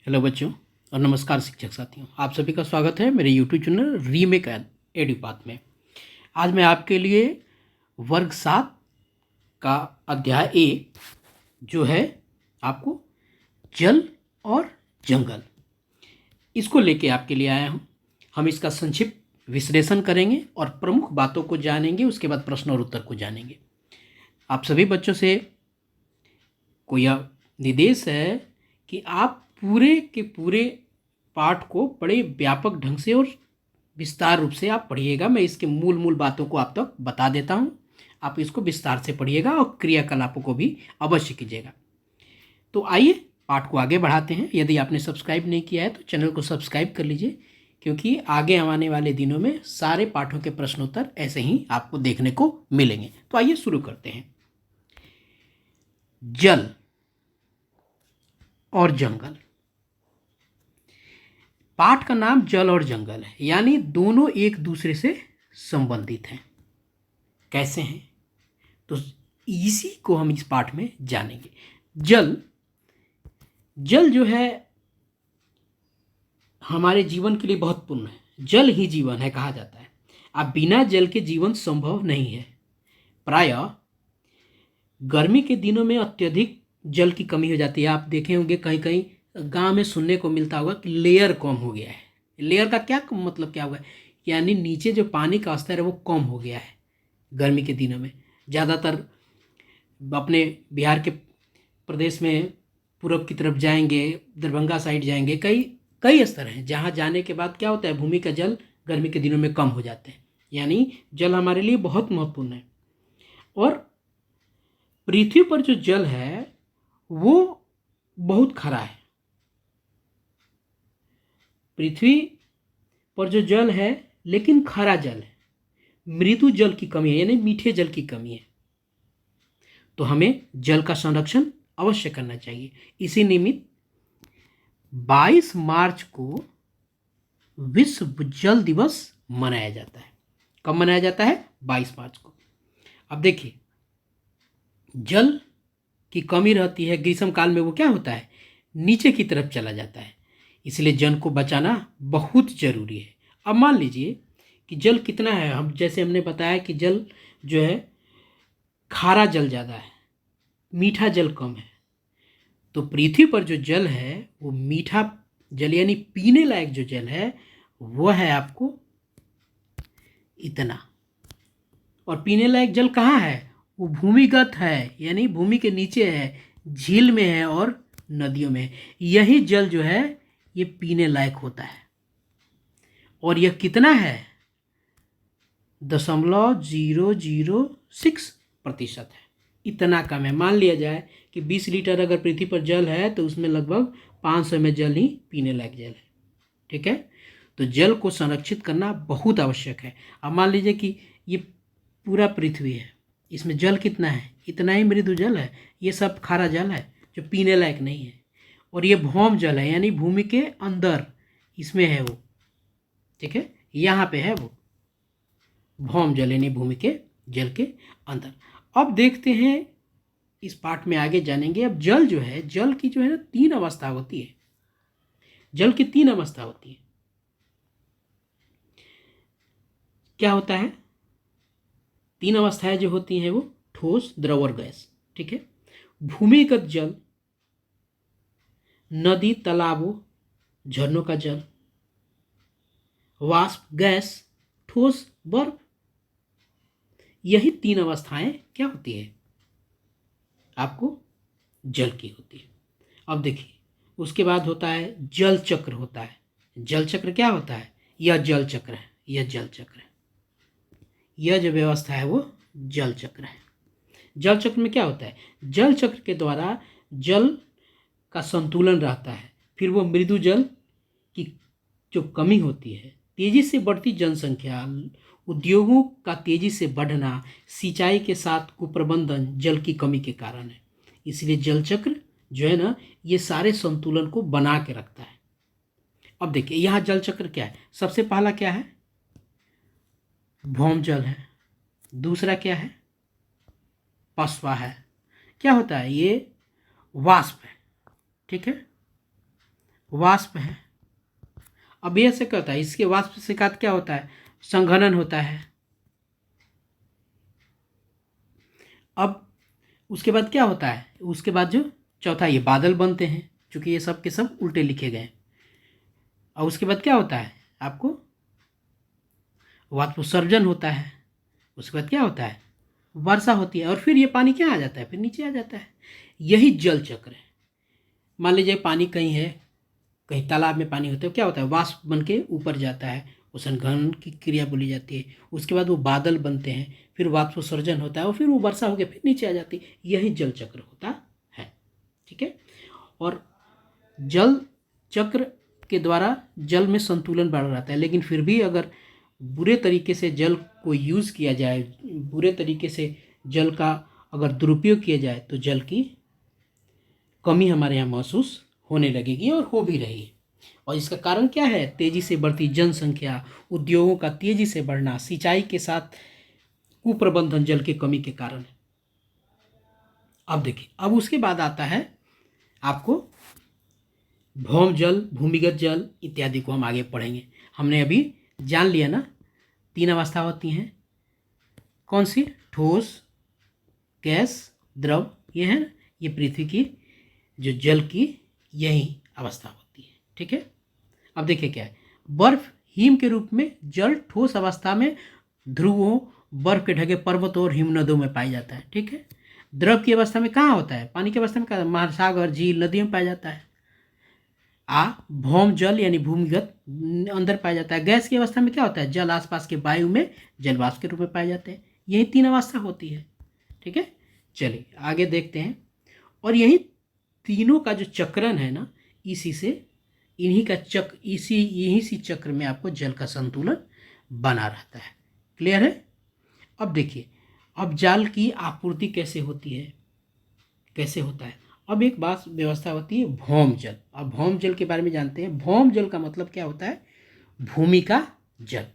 Hello बच्चों और नमस्कार शिक्षक साथियों, आप सभी का स्वागत है मेरे यूट्यूब चैनल रीमेक एडुपाथ में। आज मैं आपके लिए वर्ग 7 का अध्याय ए जो है आपको जल और जंगल, इसको लेके आपके लिए आया हूँ। हम इसका संक्षिप्त विश्लेषण करेंगे और प्रमुख बातों को जानेंगे, उसके बाद प्रश्न और उत्तर को जानेंगे। आप सभी बच्चों से कोई निर्देश है कि आप पूरे के पूरे पाठ को बड़े व्यापक ढंग से और विस्तार रूप से आप पढ़िएगा। मैं इसके मूल बातों को आप तक बता देता हूँ, आप इसको विस्तार से पढ़िएगा और क्रियाकलापों को भी अवश्य कीजिएगा। तो आइए पाठ को आगे बढ़ाते हैं। यदि आपने सब्सक्राइब नहीं किया है तो चैनल को सब्सक्राइब कर लीजिए, क्योंकि आगे आने वाले दिनों में सारे पाठों के प्रश्नोत्तर ऐसे ही आपको देखने को मिलेंगे। तो आइए शुरू करते हैं। जल और जंगल। पाठ का नाम जल और जंगल है, यानी दोनों एक दूसरे से संबंधित हैं। कैसे हैं तो इसी को हम इस पाठ में जानेंगे। जल जो है हमारे जीवन के लिए बहुत पूर्ण है। जल ही जीवन है कहा जाता है। अब बिना जल के जीवन संभव नहीं है। प्रायः गर्मी के दिनों में अत्यधिक जल की कमी हो जाती है। आप देखे होंगे कहीं कहीं गांव में सुनने को मिलता होगा कि लेयर कम हो गया है। लेयर का क्या मतलब क्या हुआ है, यानी नीचे जो पानी का स्तर है वो कम हो गया है गर्मी के दिनों में। ज़्यादातर अपने बिहार के प्रदेश में पूरब की तरफ जाएंगे, दरभंगा साइड जाएंगे, कई स्तर हैं जहाँ जाने के बाद क्या होता है, भूमि का जल गर्मी के दिनों में कम हो जाते हैं। यानी जल हमारे लिए बहुत महत्वपूर्ण है। और पृथ्वी पर जो जल है वो बहुत खरा है। पृथ्वी पर जो जल है लेकिन खारा जल है, मृदु जल की कमी है, यानी मीठे जल की कमी है। तो हमें जल का संरक्षण अवश्य करना चाहिए। इसी निमित्त 22 मार्च को विश्व जल दिवस मनाया जाता है। कब मनाया जाता है? 22 मार्च को। अब देखिए, जल की कमी रहती है ग्रीष्म काल में, वो क्या होता है, नीचे की तरफ चला जाता है। इसलिए जल को बचाना बहुत जरूरी है। अब मान लीजिए कि जल कितना है, हम जैसे हमने बताया कि जल जो है खारा जल ज़्यादा है, मीठा जल कम है। तो पृथ्वी पर जो जल है वो मीठा जल यानी पीने लायक जो जल है वह है आपको इतना। और पीने लायक जल कहाँ है? वो भूमिगत है, यानी भूमि के नीचे है, झील में है और नदियों में। यही जल जो है ये पीने लायक होता है। और यह कितना है? 0.006% है। इतना कम है। मान लिया जाए कि 20 लीटर अगर पृथ्वी पर जल है तो उसमें लगभग 500 में जल ही पीने लायक जल है। ठीक है, तो जल को संरक्षित करना बहुत आवश्यक है। अब मान लीजिए कि ये पूरा पृथ्वी है, इसमें जल कितना है? इतना ही मृदु जल है। ये सब खारा जल है जो पीने लायक नहीं है। और ये भौम जल है, यानी भूमि के अंदर इसमें है वो। ठीक है, यहाँ पे है वो भौम जल, यानी भूमि के जल के अंदर। अब देखते हैं, इस पाठ में आगे जानेंगे। अब जल जो है, जल की जो है ना 3 अवस्था होती है। जल की 3 अवस्था होती है। क्या होता है? 3 अवस्थाएं जो होती हैं वो ठोस, द्रव और गैस। ठीक है, भूमिगत जल, नदी, तालाबों, झरनों का जल, वाष्प, गैस, ठोस, बर्फ। यही 3 अवस्थाएं क्या होती है आपको? जल की होती है। अब देखिए, उसके बाद होता है जल चक्र होता है। जल चक्र क्या होता है? यह जल चक्र है, यह जल चक्र है। यह जो व्यवस्था है वो जल चक्र है। जल चक्र में क्या होता है? जल चक्र के द्वारा जल का संतुलन रहता है। फिर वो मृदु जल की जो कमी होती है, तेजी से बढ़ती जनसंख्या, उद्योगों का तेजी से बढ़ना, सिंचाई के साथ कुप्रबंधन जल की कमी के कारण है। इसलिए जल चक्र जो है ना, ये सारे संतुलन को बना के रखता है। अब देखिए, यहाँ जल चक्र क्या है? सबसे पहला क्या है? भौम जल है। दूसरा क्या है? पसवा है। क्या होता है? ये वाष्प है। ठीक है, वाष्प है। अब ये से क्या होता है, इसके वाष्प से क्या होता है, संघनन होता है। अब उसके बाद क्या होता है, उसके बाद जो चौथा ये बादल बनते हैं, क्योंकि ये सब के सब उल्टे लिखे गए। और उसके बाद क्या होता है, आपको वाष्पोत्सर्जन होता है। उसके बाद क्या होता है, वर्षा होती है, और फिर ये पानी क्या आ जाता है, फिर नीचे आ जाता है। यही जल चक्र है। मान लीजिए पानी कहीं है, कहीं तालाब में पानी होता है, क्या होता है, वाष्प बन के ऊपर जाता है, उस संघनन की क्रिया बोली जाती है। उसके बाद वो बादल बनते हैं, फिर वाष्पोत्सर्जन होता है, और फिर वो वर्षा होकर फिर नीचे आ जाती है। यही जल चक्र होता है। ठीक है। और जल चक्र के द्वारा जल में संतुलन बढ़ रहता है। लेकिन फिर भी अगर बुरे तरीके से जल को यूज़ किया जाए, बुरे तरीके से जल का अगर दुरुपयोग किया जाए, तो जल की कमी हमारे यहाँ महसूस होने लगेगी और हो भी रही है। और इसका कारण क्या है, तेजी से बढ़ती जनसंख्या, उद्योगों का तेजी से बढ़ना, सिंचाई के साथ कुप्रबंधन जल की कमी के कारण है। अब देखिए, अब उसके बाद आता है आपको भौम जल, भूमिगत जल इत्यादि को हम आगे पढ़ेंगे। हमने अभी जान लिया ना, 3 अवस्था होती हैं। कौन सी, ठोस, गैस, द्रव, ये है, ये पृथ्वी की जो जल की यही अवस्था होती है। ठीक है। अब देखिए क्या है, बर्फ हिम के रूप में जल ठोस अवस्था में ध्रुवों, बर्फ के ढके पर्वतों और हिमनदों में पाया जाता है। ठीक है। द्रव की अवस्था में कहाँ होता है, पानी की अवस्था में कहाँ, महासागर, झील, नदियों में पाया जाता है। भौम जल यानी भूमिगत अंदर पाया जाता है। गैस की अवस्था में क्या होता है, जल आसपास के वायु में जलवाष्प के रूप में पाए जाते हैं। यही 3 अवस्था होती है। ठीक है। चलिए आगे देखते हैं। और यही तीनों का जो चक्रण है ना, इसी से यही सी चक्र में आपको जल का संतुलन बना रहता है। क्लियर है। अब देखिए, अब जल की आपूर्ति कैसे होती है, कैसे होता है। अब एक बात व्यवस्था होती है भौम जल। अब भौम जल के बारे में जानते हैं। भौम जल का मतलब क्या होता है, भूमि का जल।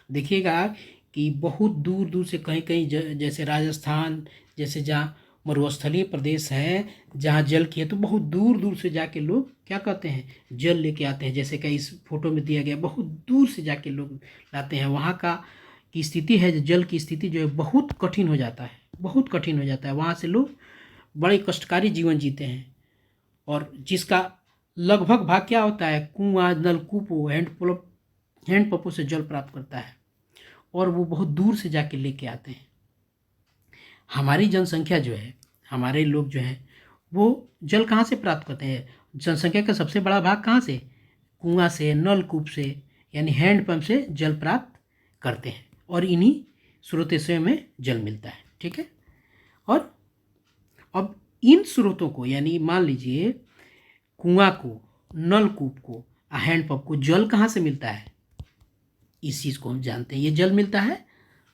देखिएगा कि बहुत दूर दूर से कहीं कहीं जैसे राजस्थान, जैसे जहाँ मरुस्थलीय प्रदेश है, जहाँ जल की है, तो बहुत दूर दूर से जाके लोग क्या कहते हैं, जल लेके आते हैं। जैसे कि इस फोटो में दिया गया, बहुत दूर से जाके लोग लाते हैं। वहाँ का की स्थिति है, जल की स्थिति जो है बहुत कठिन हो जाता है, बहुत कठिन हो जाता है। वहाँ से लोग बड़े कष्टकारी जीवन जीते हैं। और जिसका लगभग भाग क्या होता है, कुआं, नलकूपों, हैंडपंपों से जल प्राप्त करता है, और वो बहुत दूर से जाके लेके आते हैं। हमारी जनसंख्या जो है, हमारे लोग जो हैं, वो जल कहाँ से प्राप्त करते हैं, जनसंख्या का सबसे बड़ा भाग कहाँ से, कुआं से, नलकूप से, यानी हैंडपंप से जल प्राप्त करते हैं, और इन्हीं स्रोतों से हमें जल मिलता है। ठीक है। और अब इन स्रोतों को, यानी मान लीजिए कुआं को, नलकूप को, हैंडपंप को जल कहाँ से मिलता है, इस चीज़ को हम जानते हैं। ये जल मिलता है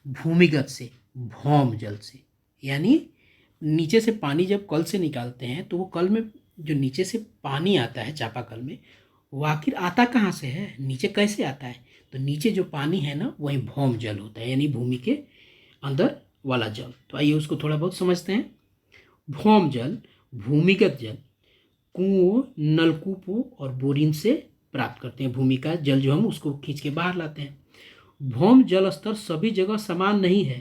भूमिगत से, भौम जल से। यानी नीचे से पानी जब कल से निकालते हैं, तो वो कल में जो नीचे से पानी आता है चापाकल में, वो आखिर आता कहाँ से है, नीचे कैसे आता है, तो नीचे जो पानी है ना, वही भौम जल होता है, यानी भूमि के अंदर वाला जल। तो आइए उसको थोड़ा बहुत समझते हैं। भौम जल, भूमिगत जल, कुओं, नलकूपों और बोरिंग से प्राप्त करते हैं। भूमि का जल जो हम उसको खींच के बाहर लाते हैं। भौम जल स्तर सभी जगह समान नहीं है।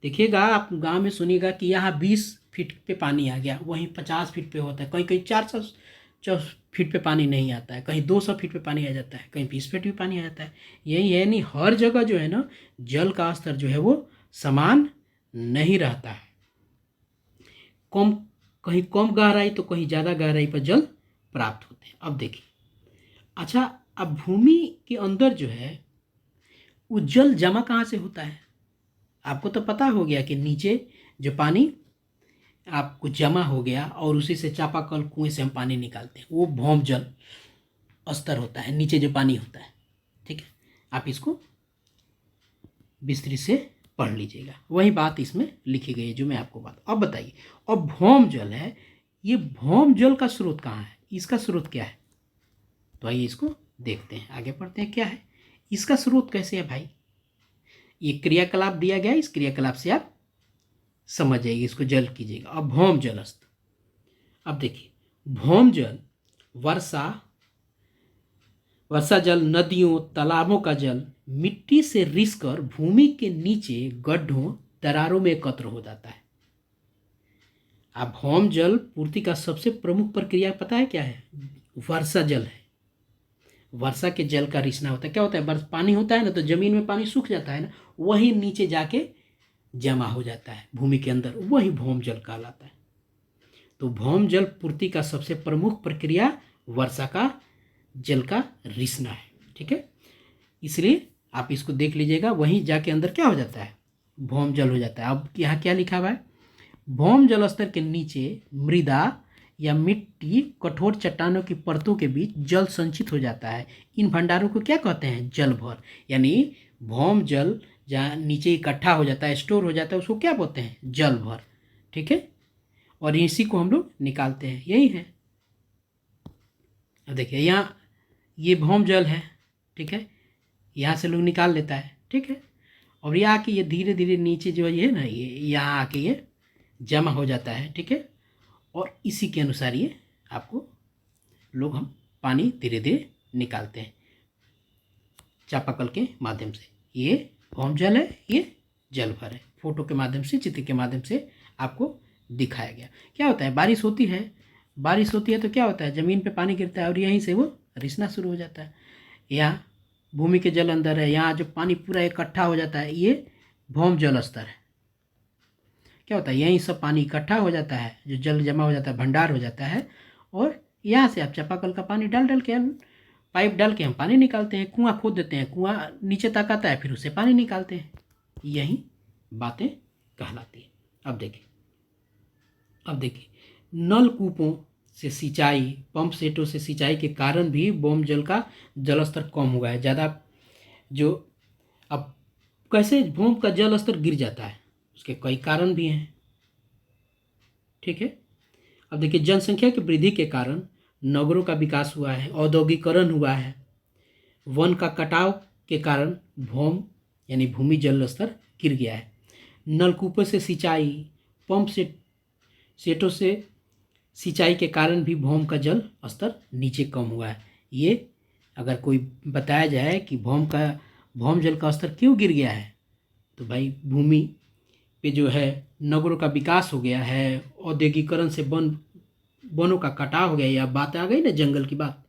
देखिएगा, आप गांव में सुनिएगा कि यहाँ 20 फीट पे पानी आ गया, वहीं 50 फीट पे होता है, कहीं कहीं 400 फीट पे पानी नहीं आता है, कहीं 200 फीट पे पानी आ जाता है, कहीं 20 फीट पे पानी आ जाता है। यही है, नहीं हर जगह जो है ना, जल का स्तर जो है वो समान नहीं रहता है। कम, कहीं कम गहराई तो कहीं ज़्यादा गहराई पर जल प्राप्त होते हैं। अब देखिए, अच्छा, अब भूमि के अंदर जो है वो जल जमा कहाँ से होता है, आपको तो पता हो गया कि नीचे जो पानी आपको जमा हो गया, और उसी से चापाकल, कुएं से हम पानी निकालते हैं, वो भौम जल स्तर होता है, नीचे जो पानी होता है। ठीक है। आप इसको विस्तृत से पढ़ लीजिएगा, वही बात इसमें लिखी गई है जो मैं आपको बात। अब बताइए, अब भौम जल है, ये भौम जल का स्रोत कहाँ है, इसका स्रोत क्या है, तो आइए इसको देखते हैं, आगे पढ़ते हैं क्या है इसका स्रोत, कैसे है भाई। ये क्रियाकलाप दिया गया है, इस क्रियाकलाप से आप समझ जाइए, इसको जल कीजिएगा। अब भौम जल स्तर, अब देखिए, भौम जल वर्षा जल नदियों तालाबों का जल मिट्टी से रिसकर भूमि के नीचे गड्ढों दरारों में एकत्र हो जाता है। अब भौम जल पूर्ति का सबसे प्रमुख प्रक्रिया पता है क्या है? वर्षा जल है। वर्षा के जल का रिसना होता है। क्या होता है? पानी होता है ना, तो जमीन में पानी सूख जाता है ना, वही नीचे जाके जमा हो जाता है भूमि के अंदर, वही भौम जल कहलाता है। तो भौम जल पूर्ति का सबसे प्रमुख प्रक्रिया वर्षा का जल का रिसना है। ठीक है, इसलिए आप इसको देख लीजिएगा, वहीं जाके अंदर क्या हो जाता है? भौम जल हो जाता है। अब यहाँ क्या लिखा हुआ है? भौम जल स्तर के नीचे मृदा या मिट्टी कठोर चट्टानों की परतों के बीच जल संचित हो जाता है। इन भंडारों को क्या कहते हैं? जल भर। यानी भौम जल जहाँ नीचे इकट्ठा हो जाता है, स्टोर हो जाता है, उसको क्या बोलते हैं? जल भर। ठीक है, और इसी को हम लोग निकालते हैं, यही है। अब देखिए यहाँ ये भौम जल है। ठीक है, यहाँ से लोग निकाल लेता है। ठीक है, और ये आके ये धीरे धीरे नीचे जो ये है ना, ये यहाँ आके ये जमा हो जाता है। ठीक है, और इसी के अनुसार ये आपको लोग हम पानी धीरे धीरे निकालते हैं चापाकल के माध्यम से। ये भौम जल है, ये जल भर है। फोटो के माध्यम से, चित्र के माध्यम से आपको दिखाया गया। क्या होता है? बारिश होती है तो क्या होता है? ज़मीन पे पानी गिरता है और यहीं से वो रिसना शुरू हो जाता है। यहाँ भूमि के जल अंदर है, यहाँ जो पानी पूरा इकट्ठा हो जाता है, ये भौम जल स्तर है। क्या होता है? यहीं सब पानी इकट्ठा हो जाता है, जो जल जमा हो जाता है, भंडार हो जाता है, और यहाँ से आप चापाकल का पानी डाल के, पाइप डाल के हम पानी निकालते हैं। कुआं खोद देते हैं, कुआं नीचे तक आता है, फिर उससे पानी निकालते हैं। यही बातें कहलाती है। अब देखिए नलकूपों से सिंचाई, पंप सेटों से सिंचाई के कारण भी भौम जल का जलस्तर कम हुआ है। ज़्यादा जो अब कैसे भूमि का जल स्तर गिर जाता है, उसके कई कारण भी हैं। ठीक है, अब देखिए जनसंख्या की वृद्धि के कारण नगरों का विकास हुआ है, औद्योगिकरण हुआ है, वन का कटाव के कारण भौम यानी भूमि जल स्तर गिर गया है। नलकूपों से सिंचाई, पंप सेटों से सिंचाई के कारण भी भौम का जल स्तर नीचे कम हुआ है। ये अगर कोई बताया जाए कि भौम जल का स्तर क्यों गिर गया है, तो भाई भूमि पे जो है नगरों का विकास हो गया है, औद्योगिकरण से वनों का कटाव हो गया। या बात आ गई ना जंगल की बात,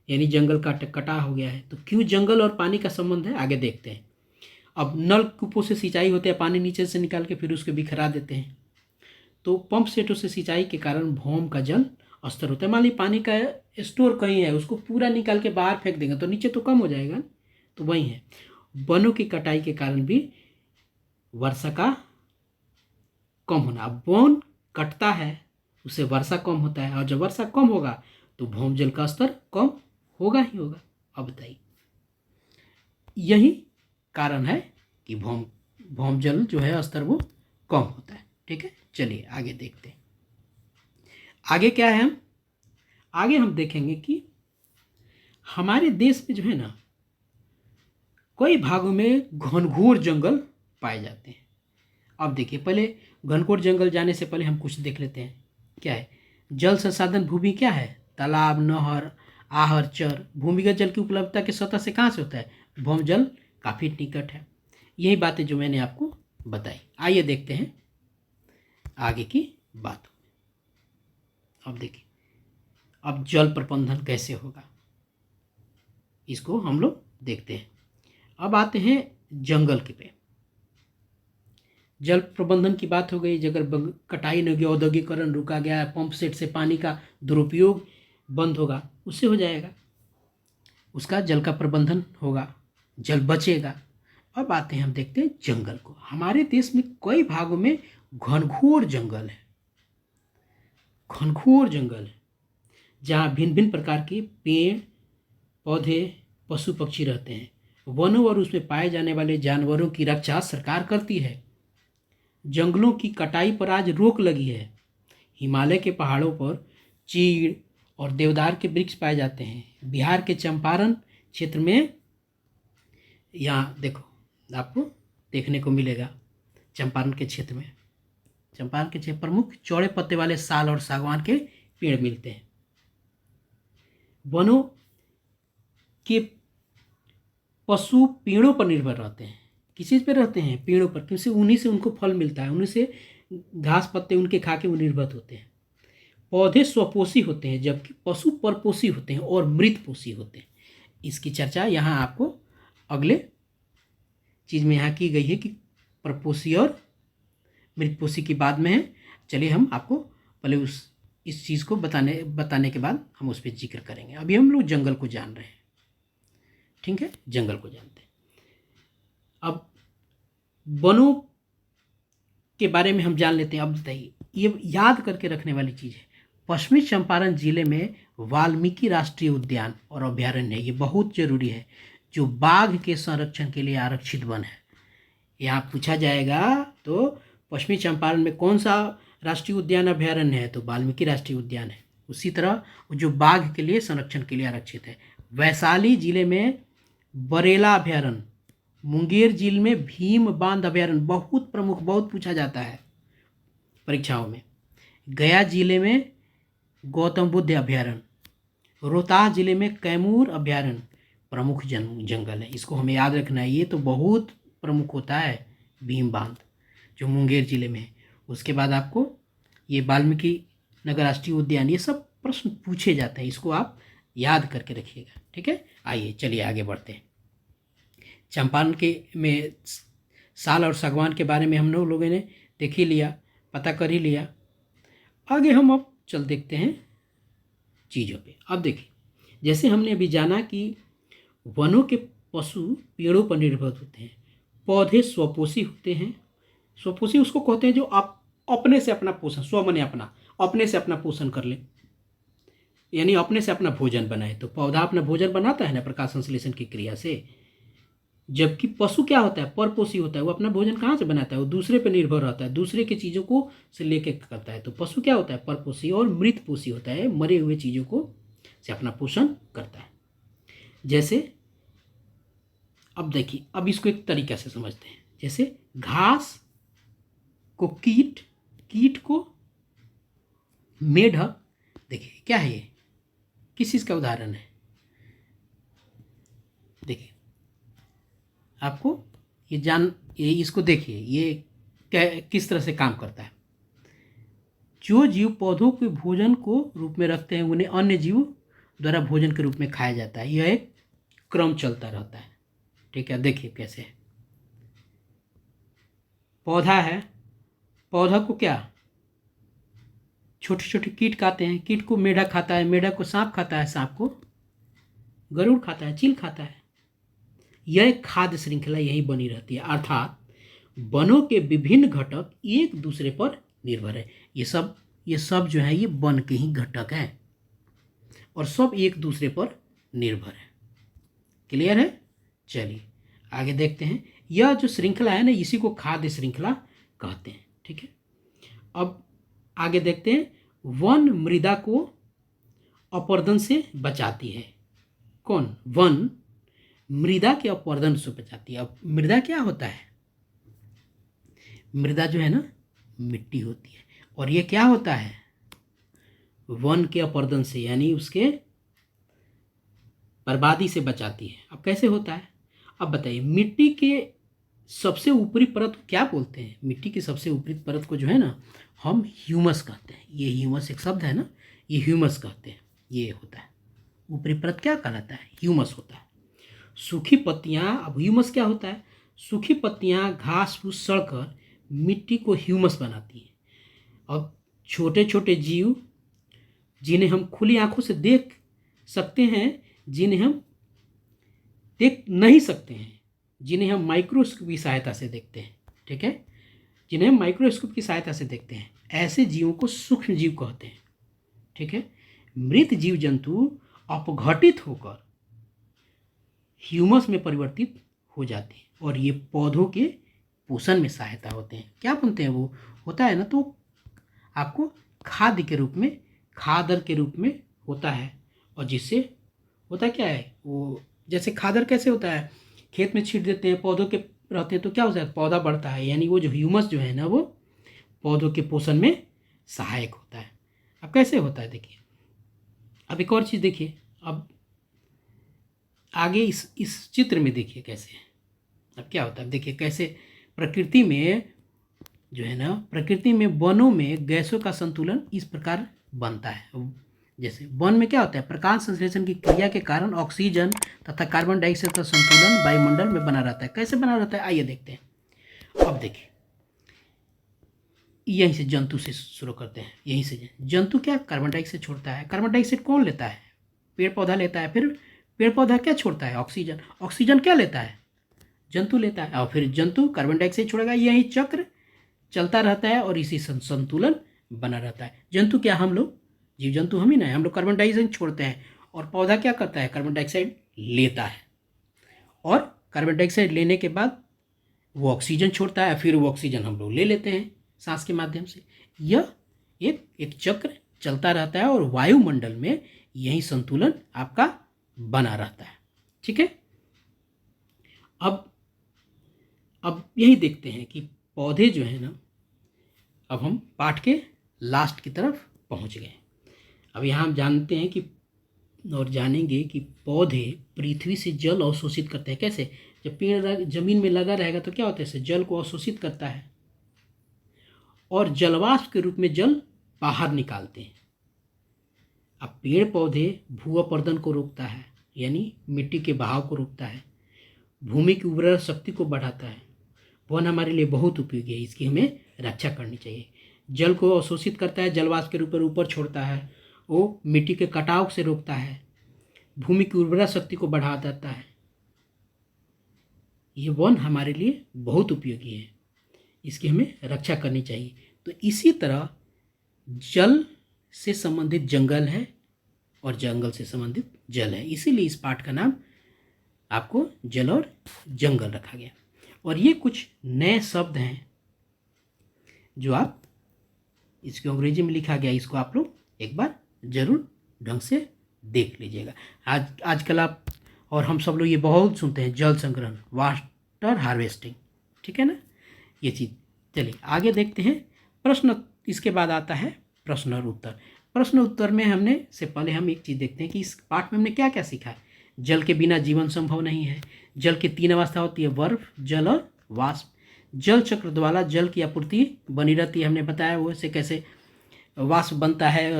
यानी जंगल का कटाव हो गया है। तो क्यों जंगल और पानी का संबंध है, आगे देखते हैं। अब नलकूपों से सिंचाई होती है, पानी नीचे से निकाल के फिर उसको बिखरा देते हैं। तो पंप सेटों से सिंचाई के कारण भौम का जल स्तर होता है। मान ली पानी का स्टोर कहीं है, उसको पूरा निकाल के बाहर फेंक देंगे तो नीचे तो कम हो जाएगा, तो वही है। वनों की कटाई के कारण भी वर्षा का कम होना। अब वन कटता है, उससे वर्षा कम होता है, और जब वर्षा कम होगा तो भौम जल का स्तर कम होगा ही होगा। अब बताइए, यही कारण है कि भौम जल जो है स्तर वो कम होता है। ठीक है, चलिए आगे देखते हैं। आगे क्या है? आगे हम देखेंगे कि हमारे देश में जो है ना, कई भागों में घनघोर जंगल पाए जाते हैं। अब देखिए, पहले घनघोर जंगल जाने से पहले हम कुछ देख लेते हैं। क्या है? जल संसाधन भूमि क्या है? तालाब, नहर, आहर, चर। भूमिगत जल की उपलब्धता के सतह से कहाँ से होता है? भौम जल काफ़ी निकट है। यही बातें जो मैंने आपको बताई। आइए देखते हैं आगे की बात। अब देखिए, अब जल प्रबंधन कैसे होगा, इसको हम लोग देखते हैं। अब आते हैं जंगल के पे। जल प्रबंधन की बात हो गई। अगर कटाई नहीं होगी, औद्योगिकरण रुका गया है, पंप सेट से पानी का दुरुपयोग बंद होगा, उससे हो जाएगा, उसका जल का प्रबंधन होगा, जल बचेगा। अब आते हैं, हम देखते हैं जंगल को। हमारे देश में कई भागों में घनघोर जंगल है, घनघोर जंगल है, जहाँ भिन्न भिन्न प्रकार के पेड़ पौधे, पशु पक्षी रहते हैं। वनों और उसमें पाए जाने वाले जानवरों की रक्षा सरकार करती है। जंगलों की कटाई पर आज रोक लगी है। हिमालय के पहाड़ों पर चीड़ और देवदार के वृक्ष पाए जाते हैं। बिहार के चंपारण क्षेत्र में, यहाँ देखो आपको देखने को मिलेगा, चंपारण के क्षेत्र में, चंपारण के क्षेत्र प्रमुख चौड़े पत्ते वाले साल और सागवान के पेड़ मिलते हैं। वनों के पशु पेड़ों पर निर्भर रहते हैं। किस चीज़ पर रहते हैं? पेड़ों पर, क्योंकि उन्हीं से उनको फल मिलता है, उन्हीं से घास पत्ते उनके खा के वो निर्भर होते हैं। पौधे स्वपोषी होते हैं जबकि पशु परपोषी होते हैं और मृतपोषी होते हैं। इसकी चर्चा यहाँ आपको अगले चीज़ में यहाँ की गई है कि परपोषी और मृतपोषी की बाद में है। चलिए हम आपको पहले इस चीज़ को बताने के बाद हम उस पर जिक्र करेंगे। अभी हम लोग जंगल को जान रहे हैं, ठीक है, जंगल को जानते हैं। अब वनों के बारे में हम जान लेते हैं। अब बताइए, ये याद करके रखने वाली चीज़ है। पश्चिमी चंपारण जिले में वाल्मीकि राष्ट्रीय उद्यान और अभ्यारण्य है, ये बहुत जरूरी है, जो बाघ के संरक्षण के लिए आरक्षित वन है। यहाँ पूछा जाएगा तो पश्चिमी चंपारण में कौन सा राष्ट्रीय उद्यान अभ्यारण्य है? तो वाल्मीकि राष्ट्रीय उद्यान है। उसी तरह जो बाघ के लिए संरक्षण के लिए आरक्षित है। वैशाली जिले में बरेला अभ्यारण्य, मुंगेर जिले में भीम बांध अभ्यारण्य, बहुत प्रमुख, बहुत पूछा जाता है परीक्षाओं में। गया जिले में गौतम बुद्ध अभ्यारण्य, रोहतास जिले में कैमूर अभ्यारण्य प्रमुख जंगल है। इसको हमें याद रखना है, ये तो बहुत प्रमुख होता है भीम बांध जो मुंगेर जिले में है। उसके बाद आपको ये वाल्मीकि नगर राष्ट्रीय उद्यान, ये सब प्रश्न पूछे जाते हैं, इसको आप याद करके रखिएगा, ठीक है। आइए चलिए आगे बढ़ते हैं। चंपारण के में साल और सागवान के बारे में हम लोगों ने देख ही लिया, पता कर ही लिया। आगे हम अब चल देखते हैं चीज़ों पे। अब देखिए, जैसे हमने अभी जाना कि वनों के पशु पेड़ों पर निर्भर होते हैं, पौधे स्वपोषी होते हैं। स्वपोषी उसको कहते हैं जो आप अपने से अपना पोषण, स्व माने अपना, अपने से अपना पोषण कर ले, यानी अपने से अपना भोजन बनाए। तो पौधा अपना भोजन बनाता है ना प्रकाश संश्लेषण की क्रिया से। जबकि पशु क्या होता है? परपोषी होता है, वो अपना भोजन कहाँ से बनाता है? वो दूसरे पर निर्भर रहता है, दूसरे की चीज़ों को से लेके करता है। तो पशु क्या होता है? परपोषी। और मृतपोषी होता है, मरे हुए चीज़ों को से अपना पोषण करता है। जैसे अब देखिए, अब इसको एक तरीका से समझते हैं। जैसे घास को कीट को मेढक, देखिए क्या है ये, किस चीज़ का उदाहरण है? देखिए आपको ये इसको देखिए, ये किस तरह से काम करता है। जो जीव पौधों के भोजन को रूप में रखते हैं उन्हें अन्य जीव द्वारा भोजन के रूप में खाया जाता है। यह एक क्रम चलता रहता है, ठीक है। देखिए कैसे है, पौधा है, पौधा को क्या छोटे छोटे कीट खाते हैं, कीट को मेढक खाता है, मेढक को सांप खाता है, सांप को गरुड़ खाता है, चील खाता है। यह खाद्य श्रृंखला यही बनी रहती है, अर्थात वनों के विभिन्न घटक एक दूसरे पर निर्भर है। ये सब जो है ये वन के ही घटक हैं और सब एक दूसरे पर निर्भर है। क्लियर है? चलिए आगे देखते हैं। यह जो श्रृंखला है ना, इसी को खाद्य श्रृंखला कहते हैं, ठीक है। अब आगे देखते हैं। वन मृदा को अपरदन से बचाती है। कौन? वन मृदा के अपरदन से बचाती है। अब मृदा क्या होता है? मृदा जो है ना मिट्टी होती है, और ये क्या होता है? वन के अपरदन से, यानी उसके बर्बादी से बचाती है। अब कैसे होता है? अब बताइए, मिट्टी के सबसे ऊपरी परत को क्या बोलते हैं? मिट्टी की सबसे ऊपरी परत को जो है ना हम ह्यूमस कहते हैं। ये ह्यूमस एक शब्द है ना, ये ह्यूमस कहते हैं। ये होता है ऊपरी परत, क्या कहलाता है? ह्यूमस होता है। सूखी पत्तियां, अब ह्यूमस क्या होता है? सूखी पत्तियां घास फूस सड़कर मिट्टी को ह्यूमस बनाती हैं। अब छोटे छोटे जीव जिन्हें हम खुली आंखों से देख सकते हैं, जिन्हें हम देख नहीं सकते हैं, जिन्हें हम माइक्रोस्कोप की सहायता से देखते हैं, ठीक है, जिन्हें हम माइक्रोस्कोप की सहायता से देखते हैं, ऐसे जीवों को सूक्ष्म जीव कहते हैं, ठीक है। मृत जीव जंतु अपघटित होकर ह्यूमस में परिवर्तित हो जाते हैं और ये पौधों के पोषण में सहायता होते हैं। क्या बनते हैं? वो होता है ना, तो आपको खाद्य के रूप में, खादर के रूप में होता है। और जिससे होता क्या है, वो जैसे खादर कैसे होता है, खेत में छींट देते हैं, पौधों के रहते हैं तो क्या होता है? पौधा बढ़ता है, यानी वो जो ह्यूमस जो है ना वो पौधों के पोषण में सहायक होता है। अब कैसे होता है देखिए, अब एक और चीज़ देखिए, अब आगे इस चित्र में देखिए कैसे, अब क्या होता है, देखिए कैसे प्रकृति में जो है ना, प्रकृति में वनों में गैसों का संतुलन इस प्रकार बनता है। जैसे वन में क्या होता है, प्रकाश संश्लेषण की क्रिया के कारण ऑक्सीजन तथा कार्बन डाइऑक्साइड का संतुलन वायुमंडल में बना रहता है। कैसे बना रहता है, आइए देखते हैं। अब देखिए, यहीं से जंतु से शुरू करते हैं। यहीं से जंतु क्या कार्बन डाइऑक्साइड छोड़ता है। कार्बन डाइऑक्साइड कौन लेता है, पेड़ पौधा लेता है। फिर पेड़ पौधा क्या छोड़ता है, ऑक्सीजन। ऑक्सीजन क्या लेता है, जंतु लेता है। और फिर जंतु कार्बन डाइऑक्साइड छोड़ेगा। यही चक्र चलता रहता है और इसी संतुलन बना रहता है। जंतु क्या, हम लोग जीव जंतु हम ही ना, हम लोग कार्बन डाइऑक्साइड छोड़ते हैं और पौधा क्या करता है, कार्बन डाइऑक्साइड लेता है। और कार्बन डाइऑक्साइड लेने के बाद वो ऑक्सीजन छोड़ता है, फिर वो ऑक्सीजन हम लोग ले लेते हैं सांस के माध्यम से। यह एक चक्र चलता रहता है और वायुमंडल में यही संतुलन आपका बना रहता है। ठीक है। अब यही देखते हैं कि पौधे जो है ना, अब हम पाठ के लास्ट की तरफ पहुंच गए। अब यहाँ हम जानते हैं कि और जानेंगे कि पौधे पृथ्वी से जल अवशोषित करते हैं। कैसे, जब पेड़ जमीन में लगा रहेगा तो क्या होता है, जल को अवशोषित करता है और जलवाष्प के रूप में जल बाहर निकालते हैं। अब पेड़ पौधे भू अपरदन को रोकता है, यानी मिट्टी के बहाव को रोकता है, भूमि की उर्वरा शक्ति को बढ़ाता है। वन हमारे लिए बहुत उपयोगी है, इसकी हमें रक्षा करनी चाहिए। जल को अवशोषित करता है, जलवाष्प के रूप में ऊपर छोड़ता है, वो मिट्टी के कटाव से रोकता है, भूमि की उर्वरा शक्ति को बढ़ा देता है। ये वन हमारे लिए बहुत उपयोगी है, इसकी हमें रक्षा करनी चाहिए। तो इसी तरह जल से संबंधित जंगल है और जंगल से संबंधित जल है, इसीलिए इस पाठ का नाम आपको जल और जंगल रखा गया। और ये कुछ नए शब्द हैं जो आप इसको अंग्रेजी में लिखा गया, इसको आप लोग एक बार जरूर ढंग से देख लीजिएगा। आजकल आप और हम सब लोग ये बहुत सुनते हैं, जल संग्रहण, वाटर हार्वेस्टिंग, ठीक है ना, ये चीज़। चलिए आगे देखते हैं प्रश्न। इसके बाद आता है प्रश्न और उत्तर। प्रश्न उत्तर में हमने से पहले हम एक चीज़ देखते हैं कि इस पाठ में हमने क्या क्या सीखा है। जल के बिना जीवन संभव नहीं है। जल की 3 अवस्था होती है, बर्फ, जल और वाष्प। जल चक्र द्वारा जल की आपूर्ति बनी रहती है, हमने बताया वो से कैसे वाष्प बनता है,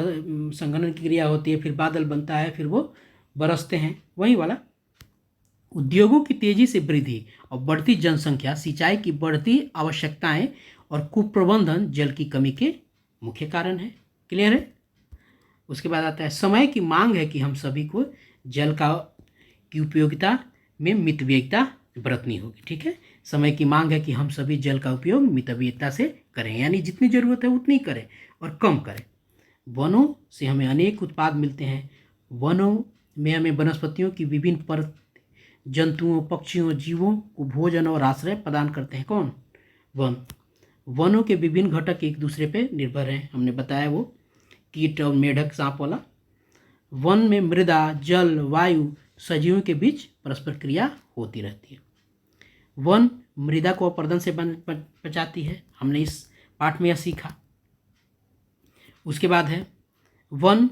संघनन की क्रिया होती है, फिर बादल बनता है, फिर वो बरसते हैं, वही वाला। उद्योगों की तेजी से वृद्धि और बढ़ती जनसंख्या, सिंचाई की बढ़ती आवश्यकताएं और कुप्रबंधन जल की कमी के मुख्य कारण है। क्लियर है। उसके बाद आता है समय की मांग है कि हम सभी को जल की उपयोगिता में मितव्ययिता बरतनी होगी। ठीक है, समय की मांग है कि हम सभी जल का उपयोग मितव्ययिता से करें, यानी जितनी ज़रूरत है उतनी करें और कम करें। वनों से हमें अनेक उत्पाद मिलते हैं। वनों में हमें वनस्पतियों की विभिन्न पर जंतुओं, पक्षियों, जीवों को भोजन और आश्रय प्रदान करते हैं। कौन, वन। वनों के विभिन्न घटक एक दूसरे पर निर्भर हैं, हमने बताया वो कीट और मेढक, सांप वाला। वन में मृदा, जल, वायु, सजीवों के बीच परस्पर क्रिया होती रहती है। वन मृदा को अपरदन से बचाती है, हमने इस पाठ में यह सीखा। उसके बाद है वन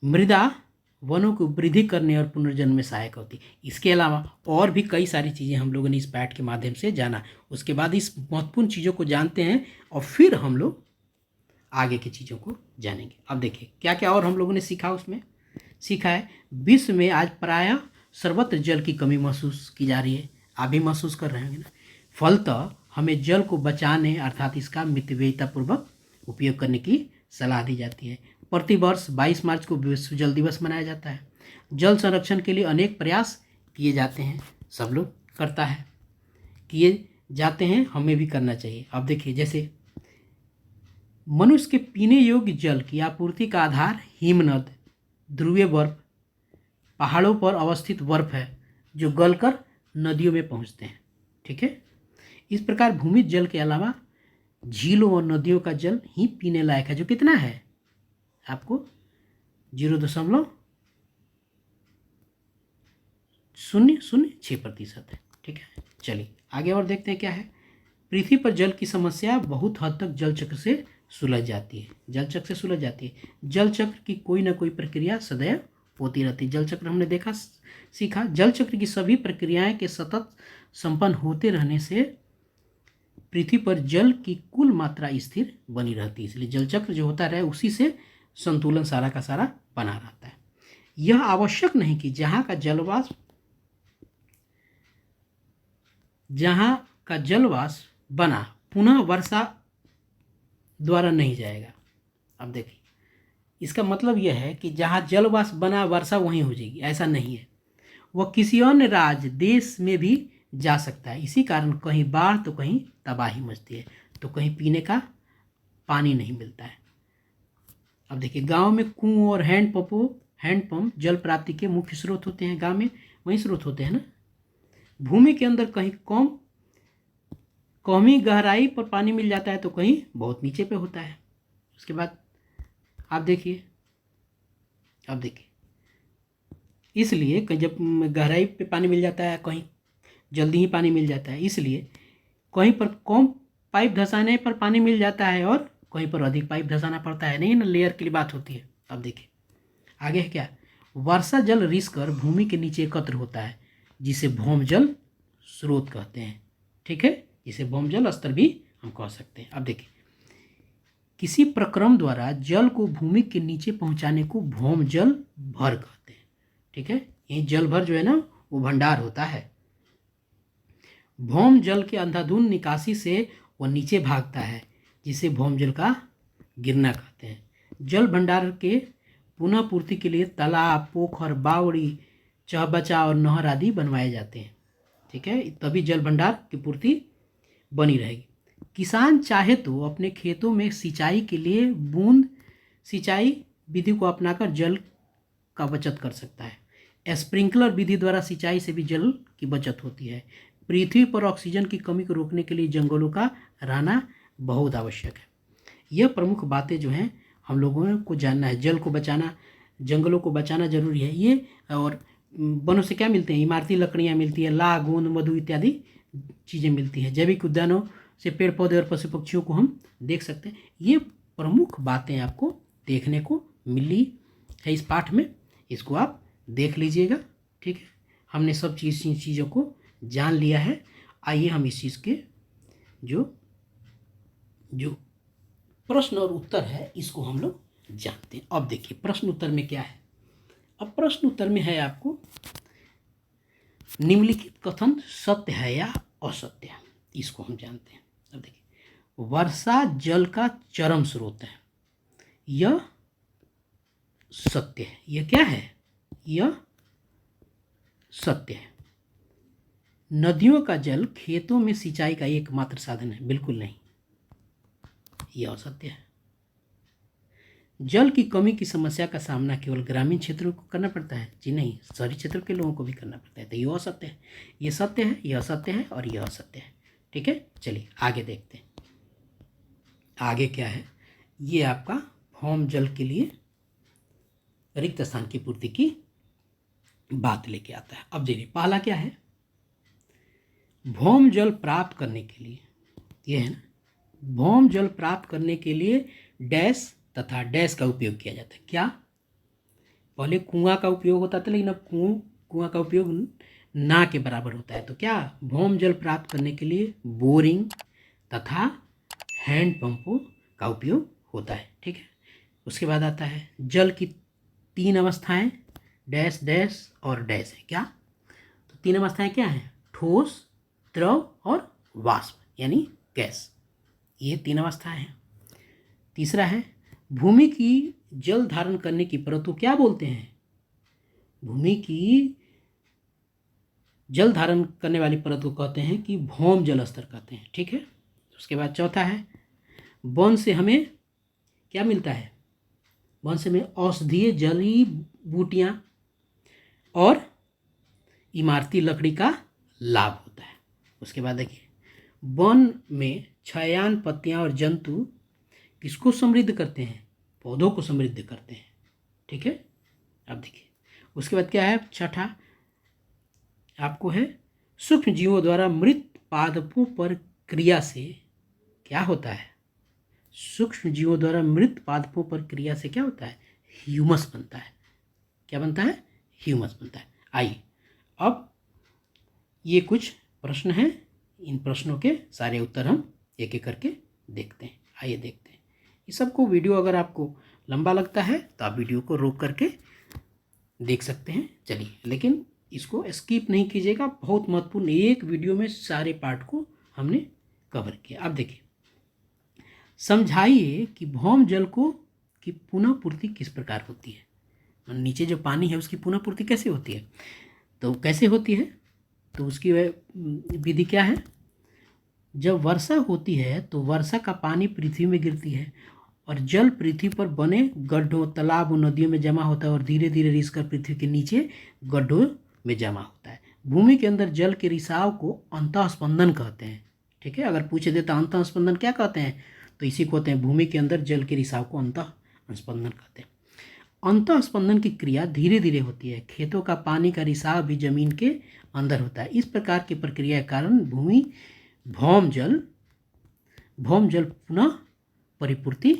मृदा वनों को वृद्धि करने और पुनर्जन्म में सहायक होती है। इसके अलावा और भी कई सारी चीज़ें हम लोगों ने इस पाठ के माध्यम से जाना। उसके बाद इस महत्वपूर्ण चीज़ों को जानते हैं और फिर हम लोग आगे की चीज़ों को जानेंगे। अब देखिए क्या क्या और हम लोगों ने सीखा। उसमें सीखा है विश्व में आज प्रायः सर्वत्र जल की कमी महसूस की जा रही है, आप भी महसूस कर रहे होंगे ना। फलतः हमें जल को बचाने अर्थात इसका मितव्ययितापूर्वक उपयोग करने की सलाह दी जाती है। प्रतिवर्ष 22 मार्च को विश्व जल दिवस मनाया जाता है। जल संरक्षण के लिए अनेक प्रयास किए जाते हैं, सब लोग करता है, किए जाते हैं, हमें भी करना चाहिए। अब देखिए जैसे मनुष्य के पीने योग्य जल की आपूर्ति का आधार हिमनद, ध्रुवीय बर्फ, पहाड़ों पर अवस्थित बर्फ है जो गलकर नदियों में पहुंचते हैं। ठीक है, इस प्रकार भूमिज जल के अलावा झीलों और नदियों का जल ही पीने लायक है, जो कितना है आपको 0.006% है। ठीक है, चलिए आगे और देखते हैं क्या है। पृथ्वी पर जल की समस्या बहुत हद तक जल चक्र से सुलझ जाती है। जल चक्र से सुलझ जाती है। जल चक्र की कोई ना कोई प्रक्रिया सदैव होती रहती। जल चक्र हमने देखा सीखा, जल चक्र की सभी प्रक्रियाएं के सतत संपन्न होते रहने से पृथ्वी पर जल की कुल मात्रा स्थिर बनी रहती है। इसलिए जल चक्र जो होता रहे उसी से संतुलन सारा का सारा बना रहता है। यह आवश्यक नहीं कि जहाँ का जलवाष्प बना पुनः वर्षा द्वारा नहीं जाएगा। अब देखिए, इसका मतलब यह है कि जहाँ जलवाष्प बना वर्षा वहीं हो जाएगी, ऐसा नहीं है। वह किसी अन्य राज्य देश में भी जा सकता है। इसी कारण कहीं बाढ़ तो कहीं तबाही मचती है, तो कहीं पीने का पानी नहीं मिलता है। अब देखिए, गांव में कुओं और हैंडपंप जल प्राप्ति के मुख्य स्रोत होते हैं। गांव में वही स्रोत होते हैं ना। भूमि के अंदर कहीं कमी गहराई पर पानी मिल जाता है, तो कहीं बहुत नीचे पे होता है। उसके बाद आप देखिए, इसलिए कहीं जब गहराई पे पानी मिल जाता है, कहीं जल्दी ही पानी मिल जाता है। इसलिए कहीं पर कम पाइप धंसाने पर पानी मिल जाता है और कहीं पर अधिक पाइप धंसाना पड़ता है। नहीं ना, लेयर की बात होती है। अब देखिए आगे है क्या, वर्षा जल रिस कर भूमि के नीचे एकत्र होता है, जिसे भौमजल स्रोत कहते हैं। ठीक है, इसे भौमजल स्तर भी हम कह सकते हैं। अब देखिए, किसी प्रक्रम द्वारा जल को भूमि के नीचे पहुंचाने को भौमजल भर कहते हैं। ठीक है, ये जल भर जो है ना, वो भंडार होता है। भौम जल के अंधाधुंध निकासी से वह नीचे भागता है, जिसे भौमजल का गिरना कहते हैं। जल भंडार के पुनः पूर्ति के लिए तालाब, पोखर, बावड़ी, चहबचा और नहर आदि बनवाए जाते हैं। ठीक है, तभी जल भंडार की पूर्ति बनी रहेगी। किसान चाहे तो अपने खेतों में सिंचाई के लिए बूंद सिंचाई विधि को अपनाकर जल का बचत कर सकता है। स्प्रिंकलर विधि द्वारा सिंचाई से भी जल की बचत होती है। पृथ्वी पर ऑक्सीजन की कमी को रोकने के लिए जंगलों का रहना बहुत आवश्यक है। यह प्रमुख बातें जो हैं हम लोगों को जानना है। जल को बचाना, जंगलों को बचाना जरूरी है। ये और वनों से क्या मिलते हैं, इमारती लकड़ियाँ मिलती है, लाख, गोंद, मधु इत्यादि चीज़ें मिलती हैं। जैविक उद्यानों से पेड़ पौधे और पशु पक्षियों को हम देख सकते हैं। ये प्रमुख बातें आपको देखने को मिली है इस पाठ में, इसको आप देख लीजिएगा। ठीक है, हमने सब चीज़ों को जान लिया है। आइए हम इस चीज़ के जो प्रश्न और उत्तर है इसको हम लोग जानते हैं। अब देखिए प्रश्न उत्तर में क्या है। अब प्रश्न उत्तर में है आपको, निम्नलिखित कथन सत्य है या असत्य है, इसको हम जानते हैं। अब देखिए, वर्षा जल का चरम स्रोत है, यह सत्य है। यह क्या है, यह सत्य है। नदियों का जल खेतों में सिंचाई का एकमात्र साधन है, बिल्कुल नहीं, यह असत्य है। जल की कमी की समस्या का सामना केवल ग्रामीण क्षेत्रों को करना पड़ता है, जी नहीं, शहरी क्षेत्रों के लोगों को भी करना पड़ता है। तो यह असत्य है, यह सत्य है, यह असत्य है और यह असत्य है। ठीक है, चलिए आगे देखते हैं। आगे क्या है, ये आपका भौम जल के लिए रिक्त स्थान की पूर्ति की बात लेके आता है। अब देखिए पहला क्या है, भौम जल प्राप्त करने के लिए, यह है ना, भौम जल प्राप्त करने के लिए डैश तथा डैश का उपयोग किया जाता है। क्या, पहले कुआं का उपयोग होता था, लेकिन अब कुआं का उपयोग ना के बराबर होता है। तो क्या, भौम जल प्राप्त करने के लिए बोरिंग तथा हैंड पंपों का उपयोग होता है। ठीक है, उसके बाद आता है जल की 3 अवस्थाएं, डैश डैश और डैश है। क्या, तो 3 अवस्थाएं क्या हैं, ठोस, द्रव और वाष्प यानी गैस, ये 3 अवस्थाएं हैं। तीसरा है भूमि की जल धारण करने की परत को क्या बोलते हैं, भूमि की जल धारण करने वाली परत को कहते हैं कि भौम जल स्तर कहते हैं। ठीक है, उसके बाद चौथा है वन से हमें क्या मिलता है, वन से हमें औषधीय जड़ी बूटियां और इमारती लकड़ी का लाभ होता है। उसके बाद देखिए, वन में छायान पत्तियां और जंतु किसको समृद्ध करते हैं, पौधों को समृद्ध करते हैं। ठीक है, अब देखिए उसके बाद क्या है, छठा आपको है सूक्ष्म जीवों द्वारा मृत पादपों पर क्रिया से क्या होता है, सूक्ष्म जीवों द्वारा मृत पादपों पर क्रिया से क्या होता है, ह्यूमस बनता है। क्या बनता है? ह्यूमस बनता है। आइए अब ये कुछ प्रश्न हैं, इन प्रश्नों के सारे उत्तर हम एक एक करके देखते हैं। आइए देखते हैं। इस सबको वीडियो अगर आपको लंबा लगता है तो आप वीडियो को रोक करके देख सकते हैं। चलिए, लेकिन इसको स्किप नहीं कीजिएगा, बहुत महत्वपूर्ण, एक वीडियो में सारे पार्ट को हमने कवर किया। अब देखिए, समझाइए कि भौम जल को की पुनः पूर्ति किस प्रकार होती है। नीचे जो पानी है उसकी पुनः पूर्ति कैसे होती है? तो कैसे होती है, तो उसकी विधि क्या है? जब वर्षा होती है तो वर्षा का पानी पृथ्वी में गिरती है और जल पृथ्वी पर बने गड्ढों, तालाब और नदियों में जमा होता है और धीरे धीरे रिसकर पृथ्वी के नीचे गड्ढों में जमा होता है। भूमि के अंदर जल के रिसाव को अंतःस्पंदन कहते हैं। ठीक है, अगर पूछे देता अंतःस्पंदन क्या कहते हैं, तो इसी को कहते हैं भूमि के अंदर जल के रिसाव को अंतःस्पंदन कहते हैं। अंतःस्पंदन की क्रिया धीरे धीरे होती है। खेतों का पानी का रिसाव भी जमीन के अंदर होता है। इस प्रकार की प्रक्रिया के कारण भूमि भौम जल पुनः परिपूर्ति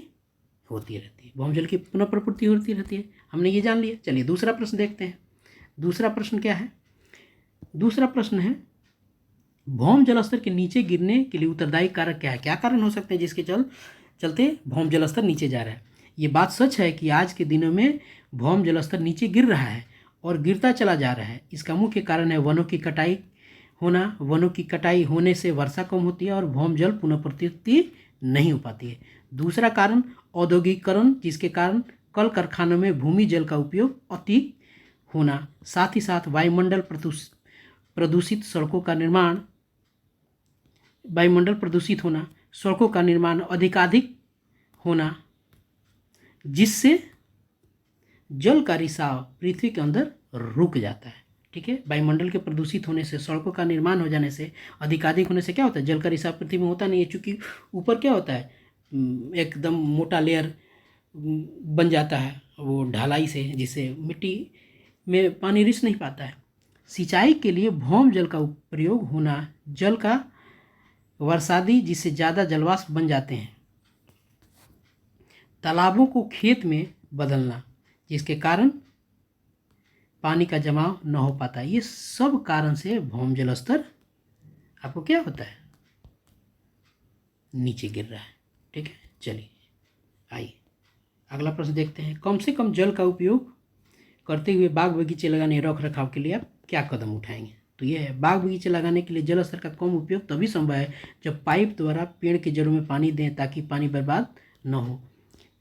होती रहती है। भौम जल की पुनः परिपूर्ति होती रहती है, हमने ये जान लिया। चलिए दूसरा प्रश्न देखते हैं। दूसरा प्रश्न क्या है? दूसरा प्रश्न है, भौम जल स्तर के नीचे गिरने के लिए उत्तरदायी कारक क्या है? क्या कारण हो सकते हैं जिसके चलते भौम जल स्तर नीचे जा रहा है? ये बात सच है कि आज के दिनों में भौम जल स्तर नीचे गिर रहा है और गिरता चला जा रहा है। इसका मुख्य कारण है वनों की कटाई होना। वनों की कटाई होने से वर्षा कम होती है और भौम जल पुनः पूर्ति नहीं हो पाती है। दूसरा कारण औद्योगिकीकरण, जिसके कारण कल कारखानों में भूमि जल का उपयोग अधिक होना, साथ ही साथ वायुमंडल प्रदूषित सड़कों का निर्माण, वायुमंडल प्रदूषित होना, सड़कों का निर्माण अधिकाधिक होना, जिससे जल का रिसाव पृथ्वी के अंदर रुक जाता है। ठीक है, वायुमंडल के प्रदूषित होने से, सड़कों का निर्माण हो जाने से, अधिकाधिक होने से क्या होता है? जल का रिसाव पृथ्वी में होता नहीं है, चूँकि ऊपर क्या होता है, एकदम मोटा लेयर बन जाता है वो ढलाई से, जिससे मिट्टी में पानी रिस नहीं पाता है। सिंचाई के लिए भौम जल का प्रयोग होना, जल का वर्षादि जिससे ज़्यादा जलवाष्प बन जाते हैं, तालाबों को खेत में बदलना जिसके कारण पानी का जमाव न हो पाता। ये सब कारण से भौम जल स्तर आपको क्या होता है? नीचे गिर रहा है। ठीक है, चलिए आइए अगला प्रश्न देखते हैं। कम से कम जल का उपयोग करते हुए बाग बगीचे लगाने रख रखाव के लिए आप क्या कदम उठाएंगे? तो ये है, बाग बगीचे लगाने के लिए जल स्तर का कम उपयोग तभी संभव है जब पाइप द्वारा पेड़ की जड़ों में पानी दें ताकि पानी बर्बाद न हो।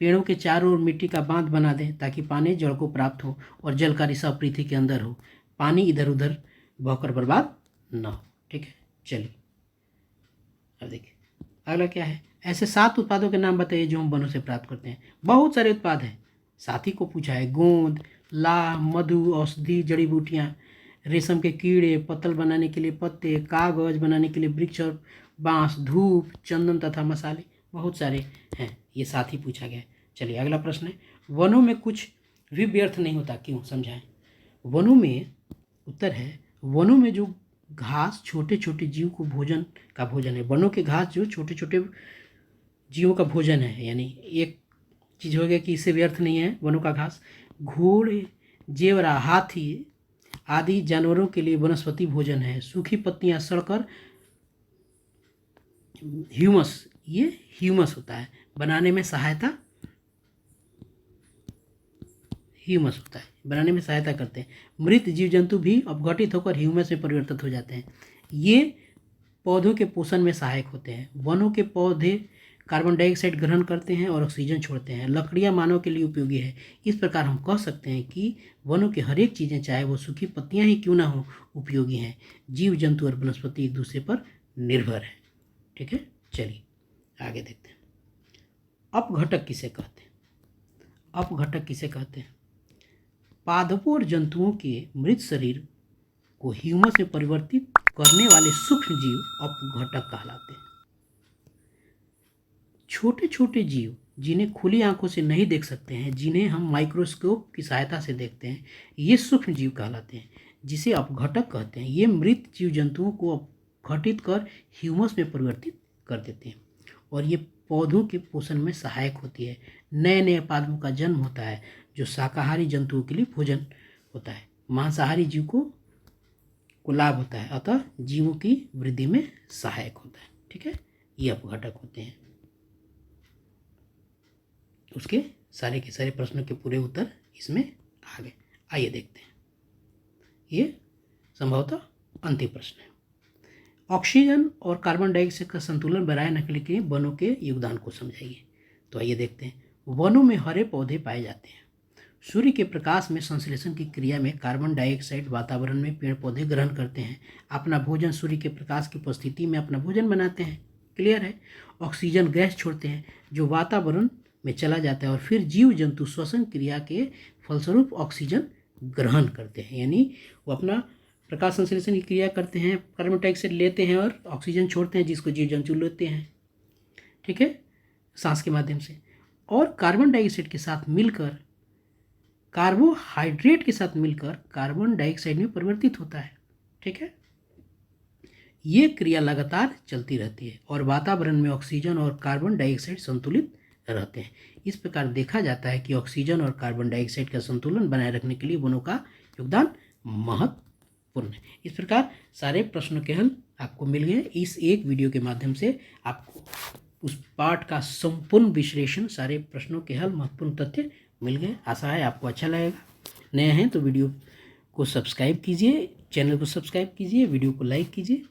पेड़ों के चारों ओर मिट्टी का बांध बना दें ताकि पानी जड़ को प्राप्त हो और जल का रिसाव पृथ्वी के अंदर हो, पानी इधर उधर बहकर बर्बाद न हो। ठीक है, चलिए अब देखिए अगला क्या है। ऐसे 7 उत्पादों के नाम बताइए जो हम वनों से प्राप्त करते हैं। बहुत सारे उत्पाद हैं, साथी को पूछा है। गोंद, लाह, मधु, औषधि, जड़ी बूटियाँ, रेशम के कीड़े, पत्तल बनाने के लिए पत्ते, कागज बनाने के लिए वृक्ष और बाँस, धूप, चंदन तथा मसाले, बहुत सारे हैं, ये साथ ही पूछा गया है। चलिए अगला प्रश्न है, वनों में कुछ भी व्यर्थ नहीं होता, क्यों? समझाएं। वनों में उत्तर है, वनों में जो घास छोटे छोटे जीव को भोजन है। वनों के घास जो छोटे छोटे जीवों का भोजन है, यानी एक चीज़ हो गया कि इससे व्यर्थ नहीं है वनों का घास। घोड़े, जेवरा, हाथी आदि जानवरों के लिए वनस्पति भोजन है। सूखी पत्तियां सड़कर ह्यूमस, ये ह्यूमस होता है, बनाने में सहायता, ह्यूमस होता है, बनाने में सहायता करते हैं। मृत जीव जंतु भी अपघटित होकर ह्यूमस में परिवर्तित हो जाते हैं। ये पौधों के पोषण में सहायक होते हैं। वनों के पौधे कार्बन डाइऑक्साइड ग्रहण करते हैं और ऑक्सीजन छोड़ते हैं। लकड़ियाँ मानव के लिए उपयोगी है। इस प्रकार हम कह सकते हैं कि वनों की हर एक चीज़ें, चाहे वो सूखी पत्तियाँ ही क्यों ना हो, उपयोगी हैं। जीव जंतु और वनस्पति एक दूसरे पर निर्भर है। ठीक है, चलिए आगे देखते हैं। अपघटक किसे कहते हैं? अपघटक किसे कहते हैं? पादपों और जंतुओं के मृत शरीर को ह्यूमस में परिवर्तित करने वाले सूक्ष्म जीव अपघटक कहलाते हैं। छोटे छोटे जीव जिन्हें खुली आंखों से नहीं देख सकते हैं, जिन्हें हम माइक्रोस्कोप की सहायता से देखते हैं, ये सूक्ष्म जीव कहलाते हैं, जिसे अपघटक कहते हैं। ये मृत जीव जंतुओं को अपघटित कर ह्यूमस में परिवर्तित कर देते हैं और ये पौधों के पोषण में सहायक होती है। नए नए पादपों का जन्म होता है जो शाकाहारी जंतुओं के लिए भोजन होता है। मांसाहारी जीव को लाभ होता है, अतः जीवों की वृद्धि में सहायक होता है। ठीक है, ये अपघटक होते हैं। उसके सारे के सारे प्रश्नों के पूरे उत्तर इसमें आ गए। आइए देखते हैं, ये संभवतः अंतिम प्रश्न है। ऑक्सीजन और कार्बन डाइऑक्साइड का संतुलन बनाए रखने के लिए वनों के योगदान को समझाइए। तो आइए देखते हैं। वनों में हरे पौधे पाए जाते हैं। सूर्य के प्रकाश में संश्लेषण की क्रिया में कार्बन डाइऑक्साइड वातावरण में पेड़ पौधे ग्रहण करते हैं, अपना भोजन सूर्य के प्रकाश की उपस्थिति में अपना भोजन बनाते हैं। क्लियर है। ऑक्सीजन गैस छोड़ते हैं जो वातावरण में चला जाता है और फिर जीव जंतु श्वसन क्रिया के फलस्वरूप ऑक्सीजन ग्रहण करते हैं, यानी वो अपना प्रकाश संश्लेषण की क्रिया करते हैं, कार्बन डाइऑक्साइड लेते हैं और ऑक्सीजन छोड़ते हैं जिसको जीव जंतु लेते हैं। ठीक है, सांस के माध्यम से। और कार्बन डाइऑक्साइड के साथ मिलकर कार्बोहाइड्रेट के साथ मिलकर कार्बन डाइऑक्साइड में परिवर्तित होता है। ठीक है, ये क्रिया लगातार चलती रहती है और वातावरण में ऑक्सीजन और कार्बन डाइऑक्साइड संतुलित रहते हैं। इस प्रकार देखा जाता है कि ऑक्सीजन और कार्बन डाइऑक्साइड का संतुलन बनाए रखने के लिए वनों का योगदान महत्वपूर्ण है। इस प्रकार सारे प्रश्नों के हल आपको मिल गए। इस एक वीडियो के माध्यम से आपको उस पाठ का संपूर्ण विश्लेषण, सारे प्रश्नों के हल, महत्वपूर्ण तथ्य मिल गए। आशा है आपको अच्छा लगेगा। नए हैं तो वीडियो को सब्सक्राइब कीजिए, चैनल को सब्सक्राइब कीजिए, वीडियो को लाइक कीजिए।